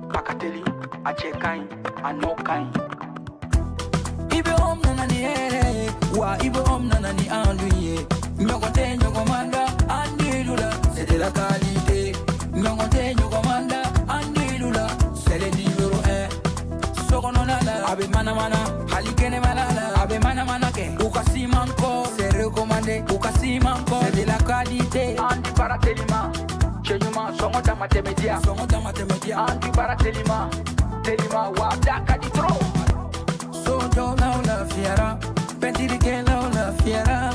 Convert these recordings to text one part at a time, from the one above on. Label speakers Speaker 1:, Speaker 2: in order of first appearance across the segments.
Speaker 1: Kakateli, Achekai, Anokai.
Speaker 2: Ibe nani wa ibe nani anduye. Nyokote nyokomanda, andilula, c'est de la qualité. Nyokote nyokomanda, andilula, c'est le numéro 1. Sokononala, abe mana halikene malala, abe mana ke. Ukasi manko, c'est recommandé. Ukasi manko, c'est de la qualité.
Speaker 1: Andi baratelima, chenyuma, songo matemedia. Andi baratelima, telima, wabda kaditro.
Speaker 2: Sojo la la fiera, pentiri ke la fiera.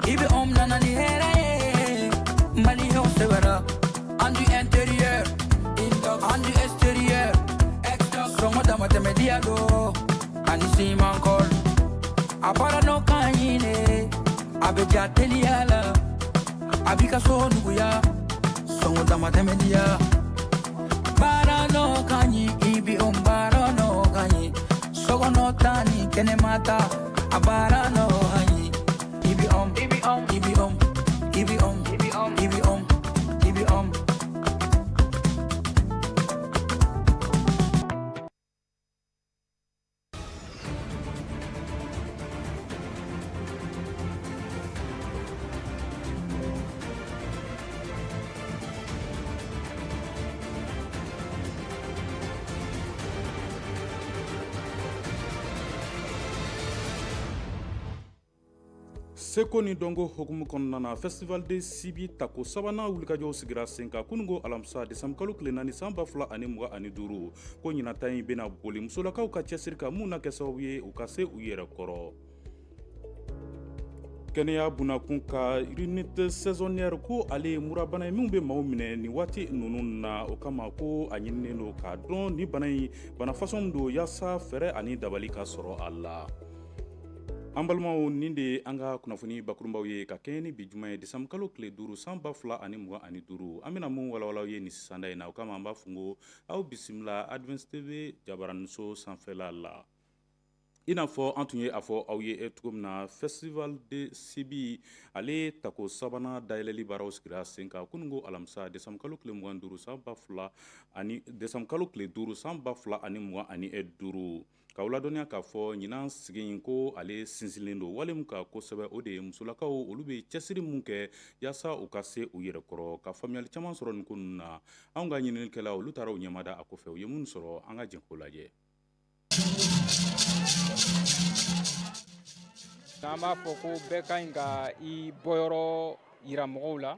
Speaker 2: Ibe nani here, mali ho severa. Andi intérieur, andi extérieur. Songo matemedia do, ani si mankol. Abara no kanyine, abe jateliala. Abika so nuguya, songo matemedia. Bara no kanyi, ibi bara no kanyi. Sogo no tani, kene mata, abara no kanyi. Ibi ibi ibi ibi ibi ibi
Speaker 3: Seko ni dongo hokumu kɔnɔna na festival de Sibi tako sabana wulikajɔw sigira sen kan kunungo alamisa desanbu kalo tile 4 san 2025 ko ɲinata in bena boli musolakaw ka cɛsiri kan mun na kɛ sababu ye u ka se u yɛrɛ kɔrɔ. Kɛnɛya bunakun ka unité saisonnière ko ale ye murabana ye min bɛ maaw minɛ ni waati ninnu na o kama ko a ɲininen don k'a dɔn ni bana in bana façon don yaasa fɛɛrɛ ani dabali ka sɔrɔ a la. An balimaw nin de ye an ka kunnafoni bakurunbaw ye ka kɛɲɛ ni bi juma ye desanbu kalo tile 5 san 2025 an bɛna mun walawalaw ye nin sisanda in na o kama an b'a fɔ ko aw bisimila Advance TV jabaraniso sanfɛla la. I n'a fɔ an tun ye a fɔ aw ye cogo min na festival de Sibi ale tako sabanan dayɛlɛli baaraw sigira sen kan kunungo alamisa desanbu kalo tile 25 san 2025 k'aw ladɔnniya k'a fɔ ɲinan sigi in ko ale sinsinlen don wale min kan kosɛbɛ o de ye musolakaw olu bɛ cɛsiri mun kɛ yaasa u ka se u yɛrɛ kɔrɔ ka faamuyali caman sɔrɔ nin ko ninnu na anw ka ɲininikɛlaw olu taara u ɲɛmada a kɔfɛ u ye minnu sɔrɔ an ka jɛn k'o lajɛ.
Speaker 4: N'an b'a fɔ ko bɛɛ ka ɲi ka i bɔyɔrɔ yira mɔgɔw la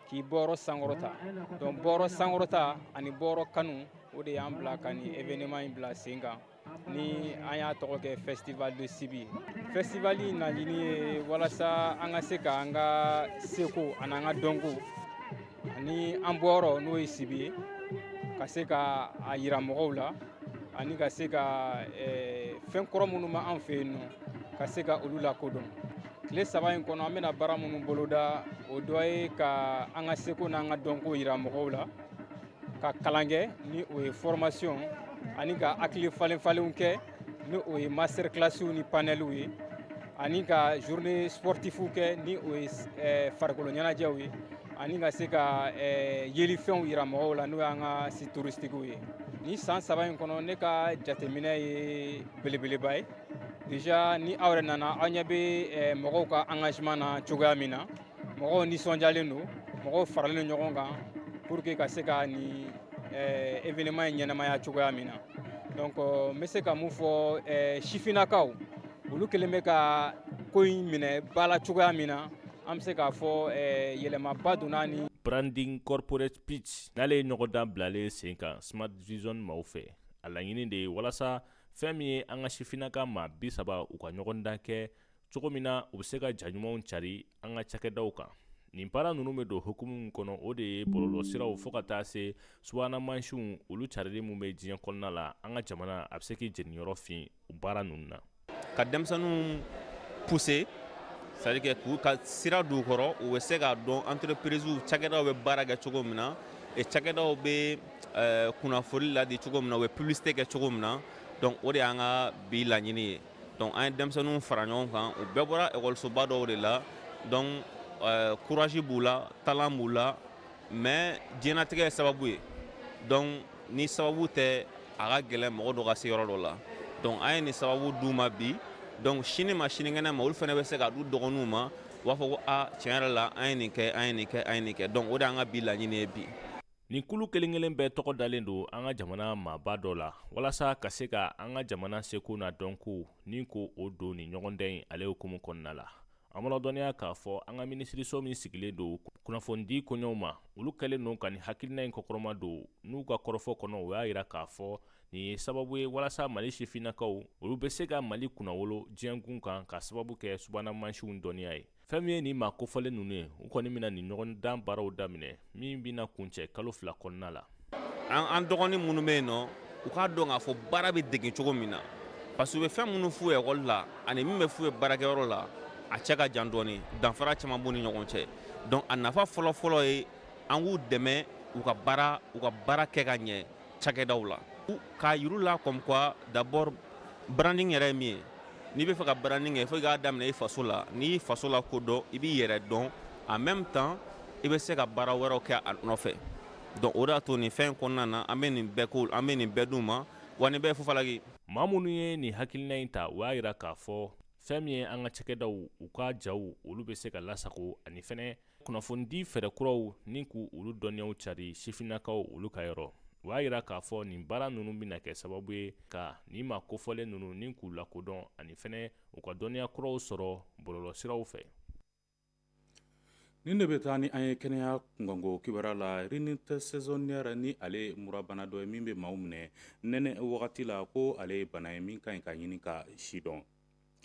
Speaker 4: k'i bɔyɔrɔ sankɔrɔta donc bɔyɔrɔ sankɔrɔta ani bɔyɔrɔ kanu o de y'an bila ka nin événement in bila sen kan ni an y'a tɔgɔ kɛ festival de Sibi. Festival in nalini ye walasa an ka se ka an ka seko ani an ka dɔnko ani an bɔyɔrɔ n'o ye Sibi ye ka se ka a yira mɔgɔw la ani ka se ka fɛn kɔrɔ minnu ma an fɛ yen nɔ ka se ka olu lakodɔn. Tile saba in kɔnɔ an bɛna baara minnu boloda o dɔ ye ka an ka seko n'an ka dɔnko yira mɔgɔw la ka kalan kɛ ni o ye formation ani ka hakili falen-falenw kɛ ni o ye master classiw ni paneliw ye ani ka journée sportifu kɛ ni o ye farikolo ɲɛnajɛw ye ani ka se ka yelifɛnw yira mɔgɔw la n'o y'an ka site touristiques ye. Ni san saba in kɔnɔ ne ka jateminɛ ye belebeleba ye. Déjà ni aw yɛrɛ nana aw ɲɛ bɛ mɔgɔw ka engagement na cogoya min na mɔgɔw nisɔndiyalen don mɔgɔw faralen don ɲɔgɔn kan pour que ka se ka nin événement in ɲɛnamaya cogoya min na. Donc n bɛ se ka mun fɔ sifinnakaw olu kɛlen bɛ ka ko in minɛ ba la cogoya min na an bɛ se k'a fɔ yɛlɛmaba donna ni
Speaker 5: branding corporate pitch n'ale ye ɲɔgɔndan bilalen sen kan Smart Vision maaw fɛ a laɲini de ye walasa fɛn min ye an ka sifinnaka maa 30 u ka ɲɔgɔndan kɛ cogo min na u bɛ se ka jaɲumanw cari an ka cakɛdaw kan. Nin baara ninnu bɛ don hukumu min kɔnɔ o de ye bɔlɔlɔsiraw fo ka taa se subahana mansinw olu carili min bɛ diɲɛ kɔnɔna la an ka jamana a bɛ se k'i jeniyɔrɔ fin o baara ninnu na.
Speaker 6: Ka denmisɛnninw pousser c'est-à-dire que k'u ka sira d'u kɔrɔ u bɛ se k'a dɔn entreprises cakɛdaw bɛ baara kɛ cogo min na et cakɛdaw bɛ kunnafoni ladi cogo min na u bɛ publicité kɛ cogo min na donc o de y'an ka bi laɲini ye. Donc an ye denmisɛnninw fara ɲɔgɔn kan u bɛɛ bɔra ekɔlisoba dɔw de la donc courage b'u la talent b'u la mais diɲɛnatigɛ ye sababu ye donc ni sababu tɛ a ka gɛlɛn mɔgɔ dɔ ka se yɔrɔ dɔ la donc an ye nin sababu d'u ma bi donc sini ma sinikɛnɛ ma olu fana bɛ se ka d'u dɔgɔninw ma u b'a fɔ ko tiɲɛ yɛrɛ la an ye nin kɛ an ye nin kɛ an ye nin kɛ donc o de y'an ka bi laɲini ye bi.
Speaker 5: nin kulu kelen kelen bɛɛ tɔgɔ dalen don an ka jamana maaba dɔ la walasa ka se ka an ka jamana seko n'a dɔnko ni ko o don ni ɲɔgɔndan ale hukumu kɔnɔna la. an b'a ladɔnniya k'a fɔ an ka minisiriso min sigilen don kunnafoni koɲɛw ma olu kɛlen don ka nin hakilina in kɔkɔrɔma don n'u ka kɔrɔfɔ kɔnɔ o y'a yira k'a fɔ nin ye sababu ye walasa mali sifinnakaw olu bɛ se ka mali kunnawolo diɲɛgun kan ka sababu kɛ subahana mansiw dɔnniya ye. fɛn min ye nin maa kofɔlen ninnu ye u kɔni bɛna nin ɲɔgɔndan baaraw daminɛ min bɛna kuncɛ kalo 2 kɔnɔna la.
Speaker 6: an dɔgɔnin minnu bɛ yen nɔ u k'a dɔn k'a fɔ baara bɛ dege cogo min na parce que u bɛ fɛn minnu f'u ye ekɔli la ani min bɛ f'u ye baarakɛyɔrɔ la a cɛ ka jan dɔɔni danfara caman b'u ni ɲɔgɔn cɛ donc a nafa fɔlɔ-fɔlɔ ye an k'u dɛmɛ u ka baara kɛ ka ɲɛ cakɛdaw la k'a yir'u la comme quoi d'abord branding yɛrɛ ye min ye n'i bɛ fɛ ka branding kɛ fo i k'a daminɛ i faso la n'i y'i faso la kodɔn i b'i yɛrɛ dɔn en même temps i bɛ se ka baara wɛrɛw kɛ a nɔfɛ donc o de y'a to nin fɛn kɔnɔna na an bɛ nin bɛɛ d'u ma wa nin bɛɛ ye Fufalaki.
Speaker 5: maa minnu ye nin hakilina in ta u y'a yira k'a fɔ fɛn min ye an ka cakɛdaw u ka jaw olu bɛ se ka lasago ani fɛnɛ kunnafonidi fɛɛrɛ kuraw ni k'u olu dɔnniyaw cari sifinnakaw olu ka yɔrɔ. u y'a yira k'a fɔ nin baara ninnu bɛna kɛ sababu ye ka nin maa kofɔlen ninnu ni k'u lakodɔn ani fɛnɛ u ka dɔnniya kuraw sɔrɔ bɔlɔlɔsiraw fɛ.
Speaker 3: nin de bɛ taa ni an ye kɛnɛya kunkanko kibaruya la rinite saisonnière ni ale murabana dɔ ye min bɛ maaw minɛ nɛnɛ wagati la ko ale ye bana ye min ka ɲi ka ɲini ka sidɔn.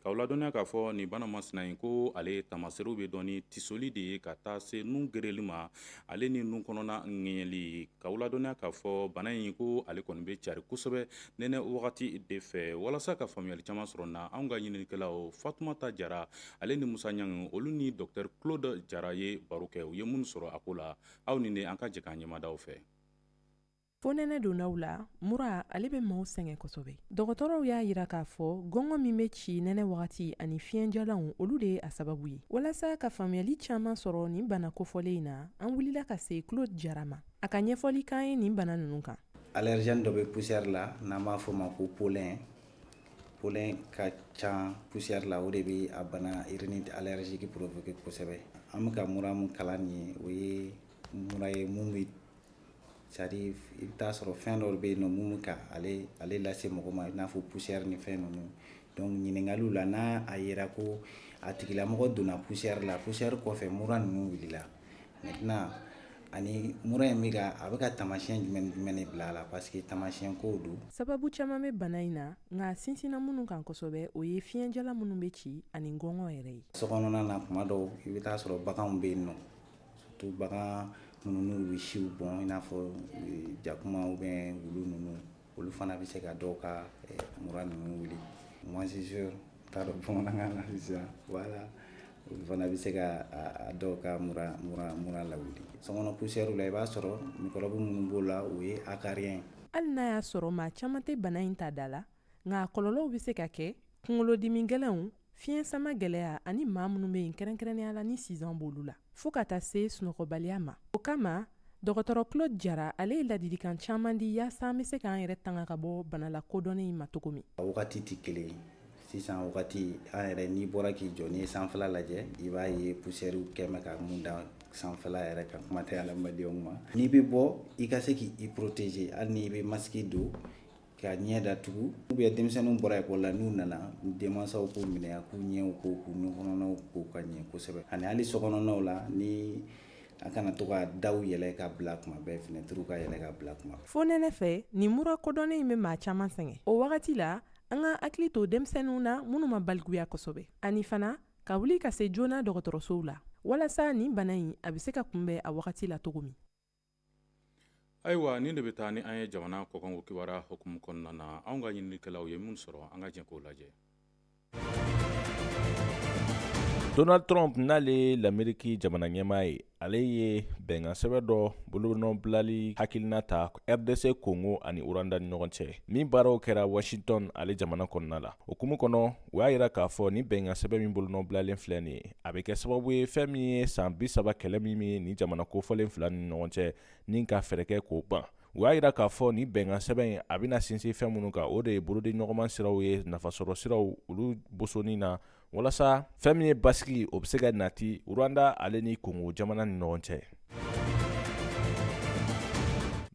Speaker 3: k'aw ladɔnniya k'a fɔ nin bana masina in ko ale tamaserew bɛ dɔn ni tisoli de ye ka taa se nun gereli ma ale ni nun kɔnɔna ŋɛɲɛli. k'aw ladɔnniya k'a fɔ bana in ko ale kɔni bɛ cari kosɛbɛ nɛnɛ wagati de fɛ walasa ka faamuyali caman sɔrɔ na anw ka ɲininikɛlaw Fatumata Jara ale ni Musa Ɲangi olu ni Dr Claude Jara ye baro kɛ u ye minnu sɔrɔ a ko la aw ni ne an ka jɛ k'an ɲɛmadaw fɛ.
Speaker 7: fo nɛnɛ donnaw la mura ale bɛ maaw sɛgɛn kosɛbɛ. dɔgɔtɔrɔw y'a yira k'a fɔ gɔngɔ min bɛ ci nɛnɛ wagati ani fiɲɛjalanw olu de ye a sababu ye. walasa ka faamuyali caman sɔrɔ nin bana kofɔlen in na an wulila ka se Claude Jara ma a ka ɲɛfɔli k'an ye nin bana ninnu kan.
Speaker 8: allergène dɔ bɛ poussière la n'an b'a fɔ ma ko pollen ka ca poussière la o de bɛ a bana rhinite allergique provoquer kosɛbɛ. an bɛ ka mura min kalan nin ye o ye mura ye mun bɛ c'est-à-dire i bɛ taa sɔrɔ fɛn dɔ bɛ yen nɔ mun bɛ ka ale lase mɔgɔ ma i n'a fɔ poussière ni fɛn ninnu donc ɲininkaliw la n'a a yera ko a tigilamɔgɔ donna poussière la poussière kɔfɛ mura ninnu wulila maintenant ani mura in a bɛ ka taamasiyɛn jumɛn de bila a la parce que taamasiyɛn kow don.
Speaker 7: sababu caman bɛ bana in na nka sinsinna minnu kan kosɛbɛ o ye fiɲɛjala minnu bɛ ci ani gɔngɔ yɛrɛ ye.
Speaker 8: sokɔnɔna na kuma dɔw i bɛ taa sɔrɔ baganw bɛ yen nɔ surtout bagan minnu n'u bɛ siw bɔn i n'a fɔ jakuma ou bien wulu ninnu olu fana bɛ se ka dɔw ka mura ninnu wuli. moi c'est sûr t'a dɔn bamanankan na sisan voilà olu fana bɛ se ka dɔw ka mura lawuli. sokɔnɔ poussière la i b'a sɔrɔ microbe minnu b'o la o ye acariens.
Speaker 7: hali n'a y'a sɔrɔ maa caman tɛ bana in ta da la nka kɔlɔlɔw bɛ se ka kɛ kunkolodimi gɛlɛnw fiɲɛ sama gɛlɛya ani maa minnu bɛ yen kɛrɛnkɛrɛnnenya la ni sizan b'olu la fo ka taa se sunɔgɔbaliya ma. o kama dɔgɔtɔrɔ Claude Jara ale ye ladilikan caman di yaasa an bɛ se k'an yɛrɛ tanga ka bɔ bana la kodɔnnen in ma cogo min.
Speaker 8: wagati tɛ kelen ye sisan wagati an yɛrɛ n'i bɔra k'i jɔ n'i ye sanfɛla lajɛ i b'a ye poussière kɛmɛ ka mun da sanfɛla yɛrɛ kan kuma tɛ adamadenw ma. n'i bɛ bɔ i ka se k'i protéger hali n'i bɛ masque don ka ɲɛ datugu ou bien denmisɛnninw bɔra école la n'u nana denmansaw k'u minɛ k'u ɲɛw ko k'u nun kɔnɔnaw ko ka ɲɛ kosɛbɛ ani hali sokɔnɔnaw la ni a kana to ka daw yɛlɛ ka bila kuma bɛɛ fenêtres ka yɛlɛ ka bila kuma bɛɛ.
Speaker 7: fo nɛnɛ fɛ nin mura kodɔnnen in bɛ maa caman sɛgɛn o wagati la an ka hakili to denmisɛnninw na minnu ma balikuya kosɛbɛ ani fana ka wuli ka se joona dɔgɔtɔrɔsow la walasa nin bana in a bɛ se ka kunbɛn a wagati la cogo min.
Speaker 3: ayiwa nin de bɛ taa ni an ye jamana kɔkanko kibaruya hukumu kɔnɔna na anw ka ɲininikɛlaw ye minnu sɔrɔ an ka jɛ k'o lajɛ.
Speaker 5: Donald Trump n'ale l'Ameriki jamana ɲɛmaa ye ale ye bɛnkan sɛbɛn dɔ bolonɔbilali hakilina ta RDC Congo ani Rwanda ni ɲɔgɔn cɛ min baaraw kɛra Washington ale jamana kɔnɔna la. Okumu kɔnɔ u y'a yira k'a fɔ ni bɛnkan sɛbɛn min bolonɔbilalen filɛ nin ye a bɛ kɛ sababu ye fɛn min ye san 30 kɛlɛ min ye ni jamana kofɔlen fila ni ɲɔgɔn cɛ ni ka fɛɛrɛ kɛ k'o ban. u y'a yira k'a fɔ ni bɛnkan sɛbɛn a bɛna sinsin fɛn minnu kan o de ye bolodi ɲɔgɔnman siraw ye nafasɔrɔ siraw olu bosonni na walasa fɛn min ye basigi o bɛ se ka nati Rwanda ale ni Congo jamana ni ɲɔgɔn cɛ.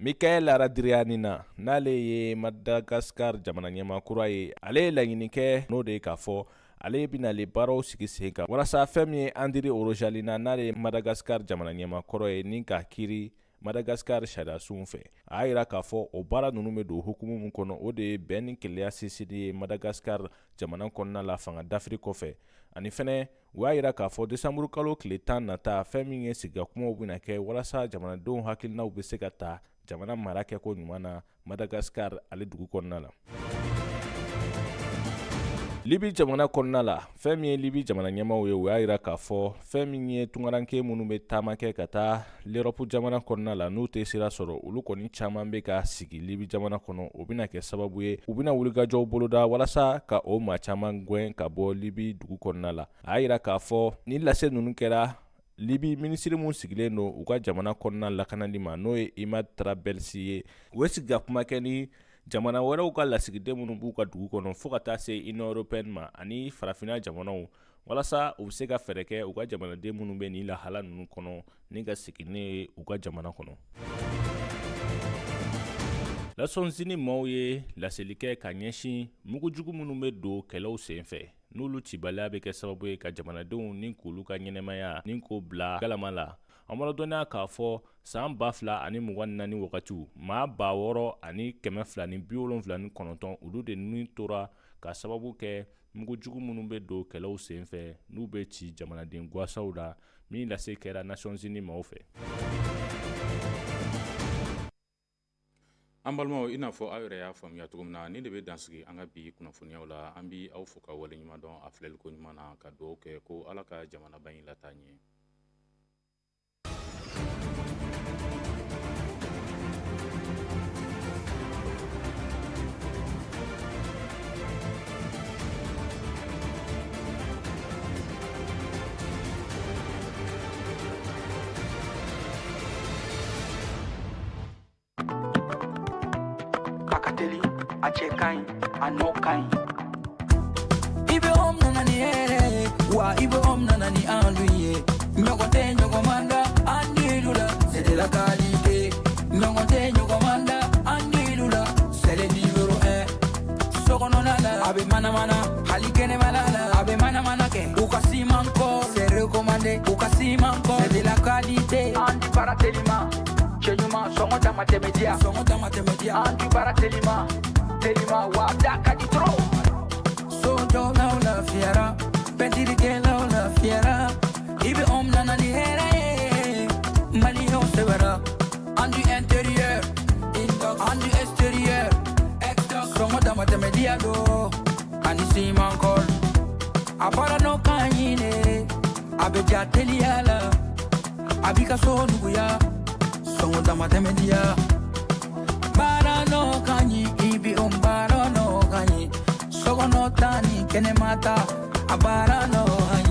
Speaker 5: Mikael Aradrianina n'ale ye Madagascar jamana ɲɛmaa kura ye ale ye laɲini kɛ n'o de ye k'a fɔ ale bɛna le baaraw sigi sen kan walasa fɛn min ye Andry Rajoelina n'ale ye Madagascar jamana ɲɛmaa kɔrɔ ye ni ka kiiri Madagascar sariyasunw fɛ a y'a yira k'a fɔ o baara ninnu bɛ don hukumu min kɔnɔ o de ye bɛn ni keleya sinsinni ye Madagascar jamana kɔnɔna la fanga dafiri kɔfɛ ani fɛnɛ u y'a yira k'a fɔ desanburu kalo tile 10 nata fɛn min ye sigigakumaw bɛna kɛ walasa jamanadenw hakilinaw bɛ se ka ta jamana mara kɛko ɲuman na Madagascar ale dugu kɔnɔna la. Libi jamana kɔnɔna la fɛn min ye Libi jamana ɲɛmaaw ye u y'a yira k'a fɔ fɛn min ye tungaranke minnu bɛ taama kɛ ka taa l'Europe jamana kɔnɔna la n'u tɛ sira sɔrɔ olu kɔni caman bɛ ka sigi Libi jamana kɔnɔ o bɛna kɛ sababu ye u bɛna wulikajɔw boloda walasa ka o maa caman gɛn ka bɔ Libi dugu kɔnɔna la a y'a yira k'a fɔ ni lase ninnu kɛra Libi minisiri mun sigilen don u ka jamana kɔnɔna lakanali ma n'o ye Imad Trabelsi ye u ye sigi ka kuma kɛ ni jamana wɛrɛw ka lasigiden minnu b'u ka dugu kɔnɔ fo ka taa se Union Européenne ma ani farafinna jamanaw walasa u bɛ se ka fɛɛrɛ kɛ u ka jamanaden minnu bɛ nin lahala ninnu kɔnɔ ni ka segin ne u ka jamana kɔnɔ. Lasɔnzini maaw ye laseli kɛ ka ɲɛsin mugujugu minnu bɛ don kɛlɛw senfɛ n'olu cibaliya bɛ kɛ sababu ye ka jamanadenw ni k'olu ka ɲɛnɛmaya ni k'o bila galama la. An b'a dɔnniya k'a fɔ san 2024 wagatiw maa 6,279 olu de ni tora ka sababu kɛ mugujugu minnu bɛ don kɛlɛw senfɛ n'u bɛ ci jamanaden gwasaw la min lase kɛra Nations Unies maaw fɛ.
Speaker 3: An balimaw i n'a fɔ aw yɛrɛ y'a faamuya cogo min na ni de bɛ dansigi an ka bi kunnafoniyaw la an bɛ aw fo ka waleɲuman dɔn a filɛliko ɲuman na ka dugawu kɛ ko Ala ka jamanaba in lataa ɲɛ.
Speaker 1: Kakateli, a cɛ ka ɲi a nɔ ka ɲi.
Speaker 2: I bɛ om nana ni hɛrɛ ye wa I bɛ om nana ni an dun ye ɲɔgɔn tɛ ɲɔgɔn man da an dilu la c'est de la qualité ɲɔgɔn tɛ ɲɔgɔn man da an dilu la c'est le numéro 1 sokɔnɔna la a bɛ manamana hali kɛnɛmala la a bɛ manamana kɛ u ka siman kɔ c'est recommandé u ka siman kɔ c'est de la qualité
Speaker 1: an di baara telima cɛ ɲuman sɔngɔ dama tɛmɛ diya an di baara telima wa da ka di trop.
Speaker 2: Sojo la la fiera, pentiri que la la fiera. Ibe om nana ni hera mali ho se verra. Andu intérieur, andu extérieur. Songo dama teme diado, ani si mankol. Abara no kanyine, abe jateli ala. Abika so nuguya, songo dama teme dia. Bara no kanyi, ibi bara no kanyi. Sogo no tani kene mata abara no hanyi.